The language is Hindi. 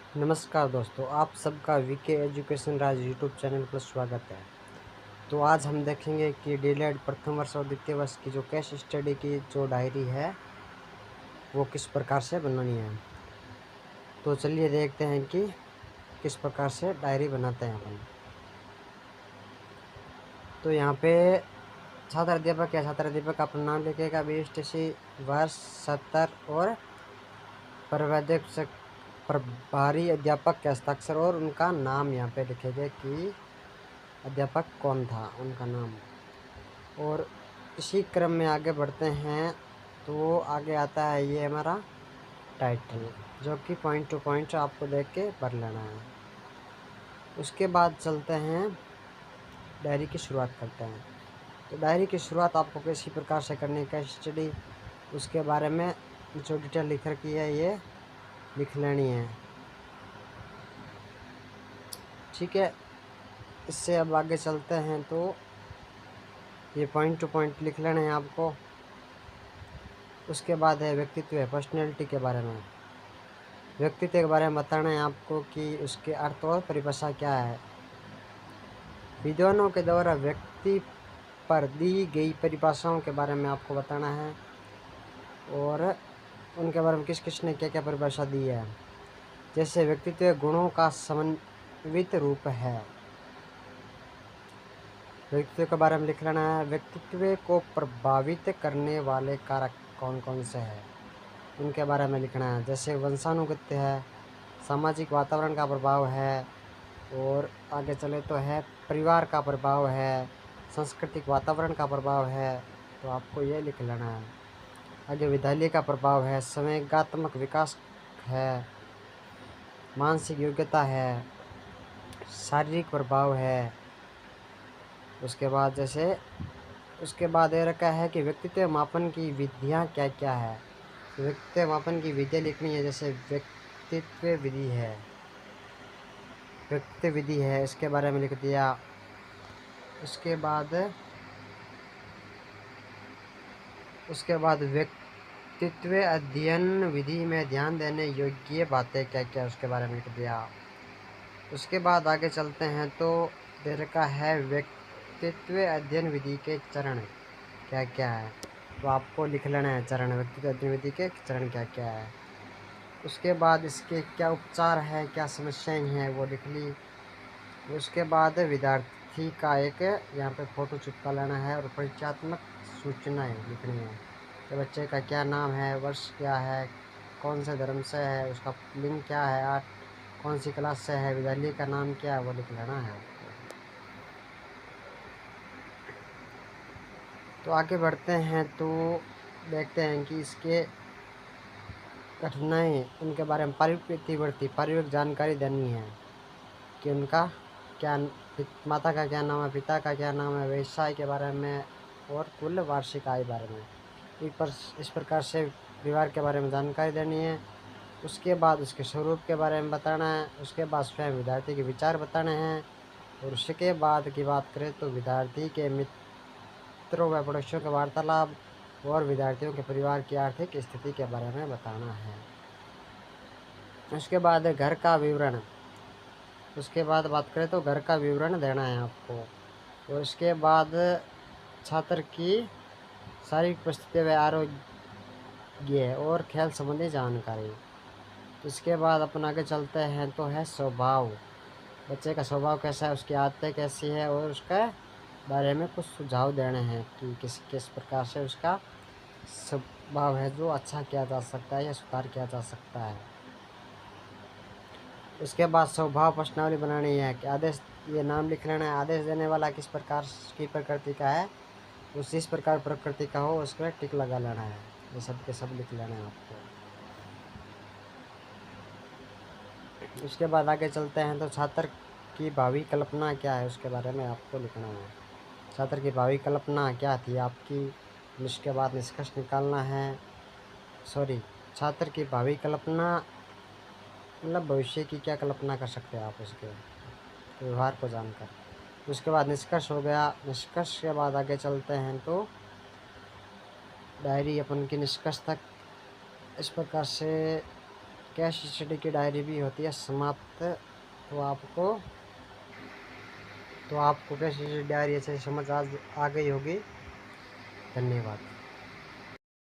नमस्कार दोस्तों, आप सबका वीके एजुकेशन राज यूट्यूब चैनल पर स्वागत है। तो आज हम देखेंगे कि डीएलएड प्रथम वर्ष और द्वितीय वर्ष की जो केस स्टडी की जो डायरी है वो किस प्रकार से बनानी है। तो चलिए देखते हैं कि किस प्रकार से डायरी बनाते हैं अपन। तो यहाँ पे छात्र अध्यापक या छात्र अध्यापक अपना नाम लिखेगा, BSTC वर्ष 70 और पर्यवेक्षक प्रभारी अध्यापक के हस्ताक्षर और उनका नाम यहाँ पे लिखेंगे कि अध्यापक कौन था, उनका नाम। और इसी क्रम में आगे बढ़ते हैं तो आगे आता है ये हमारा टाइटल, जो कि पॉइंट टू पॉइंट आपको देख के भर लेना है। उसके बाद चलते हैं डायरी की शुरुआत करते हैं। तो डायरी की शुरुआत आपको किसी प्रकार से करनी है, केस स्टडी उसके बारे में जो डिटेल लिख रखी है ये लिख लेनी है, ठीक है। इससे अब आगे चलते हैं तो ये पॉइंट टू पॉइंट लिख लेना है आपको। उसके बाद है व्यक्तित्व, है पर्सनैलिटी के बारे में। व्यक्तित्व के बारे में बताना है आपको कि उसके अर्थ और परिभाषा क्या है। विद्वानों के द्वारा व्यक्ति पर दी गई परिभाषाओं के बारे में आपको बताना है और उनके बारे में किस किस ने क्या क्या परिभाषा दी है। जैसे व्यक्तित्व गुणों का समन्वित रूप है, व्यक्तित्व के बारे में लिख लेना है। व्यक्तित्व को प्रभावित करने वाले कारक कौन कौन से हैं उनके बारे में लिखना है। जैसे वंशानुगत्य है, सामाजिक वातावरण का प्रभाव है, और आगे चले तो है परिवार का प्रभाव है, सांस्कृतिक वातावरण का प्रभाव है, तो आपको ये लिख लेना है। आगे विद्यालय का प्रभाव है, संवेगात्मक विकास है, मानसिक योग्यता है, शारीरिक प्रभाव है। उसके बाद उसके बाद ये रखा है कि व्यक्तित्व मापन की विधियाँ क्या क्या है। व्यक्तित्व मापन की विधियाँ लिखनी है। जैसे व्यक्तित्व विधि है, व्यक्तित्व विधि है, इसके बारे में लिख दिया। उसके बाद व्यक्तित्व अध्ययन विधि में ध्यान देने योग्य बातें क्या क्या उसके बारे में लिख दिया। उसके बाद आगे चलते हैं तो दे रखा है व्यक्तित्व अध्ययन विधि के चरण क्या क्या है, तो आपको लिख लेना है चरण, व्यक्तित्व अध्ययन विधि के चरण क्या क्या है। उसके बाद इसके क्या उपचार है, क्या समस्याएं हैं, वो लिख ली। उसके बाद विद्यार्थी का एक यहाँ पे फ़ोटो चिपका लेना है और परिचयात्मक सूचनाएं लिखनी है कि बच्चे का क्या नाम है, वर्ष क्या है, कौन से धर्म से है, उसका लिंग क्या है, कौन सी क्लास से है, विद्यालय का नाम क्या है, वो लिख लेना है आपको। तो आगे बढ़ते हैं तो देखते हैं कि इसके कठिनाई उनके बारे में पारिवारिक जानकारी देनी है कि उनका क्या, माता का क्या नाम है, पिता का क्या नाम है, व्यवसाय के बारे में और कुल वार्षिक आय बारे में। इस प्रकार से परिवार के बारे में जानकारी देनी है। उसके बाद उसके स्वरूप के बारे में बताना है। उसके बाद स्वयं विद्यार्थी के विचार बताने हैं। और उसके बाद की बात करें तो विद्यार्थी के मित्रों व पड़ोसियों के वार्तालाप और विद्यार्थियों के परिवार की आर्थिक स्थिति के बारे में बताना है। उसके बाद घर का विवरण, उसके बाद बात करें तो घर का विवरण देना है आपको। और इसके बाद छात्र की शारीरिक परिस्थिति व आरोग्य और खेल संबंधी जानकारी। इसके बाद अपन आगे चलते हैं तो है स्वभाव, बच्चे का स्वभाव कैसा है, उसकी आदतें कैसी है, और उसके बारे में कुछ सुझाव देने हैं कि किस प्रकार से उसका स्वभाव है जो अच्छा किया जा सकता है या सुधार किया जा सकता है। उसके बाद स्वभाव प्रश्नावली बनानी है कि आदेश, ये नाम लिख लेना है, आदेश देने वाला किस प्रकार की प्रकृति का है, उस इस प्रकार प्रकृति का हो उस पर टिक लगा लेना है। ये सब के सब लिख लेना है आपको। उसके बाद आगे चलते हैं तो छात्र की भावी कल्पना क्या है उसके बारे में आपको लिखना है। छात्र की भावी कल्पना क्या थी आपकी, इसके बाद निष्कर्ष निकालना है। छात्र की भावी कल्पना मतलब भविष्य की क्या कल्पना कर सकते हैं आप उसके व्यवहार को जानकर। उसके बाद निष्कर्ष हो गया। निष्कर्ष के बाद आगे चलते हैं तो डायरी अपन की निष्कर्ष तक इस प्रकार से कैश स्टडी की डायरी भी होती है समाप्त। तो आपको कैश स्टडी डायरी से समझ आ गई होगी। धन्यवाद।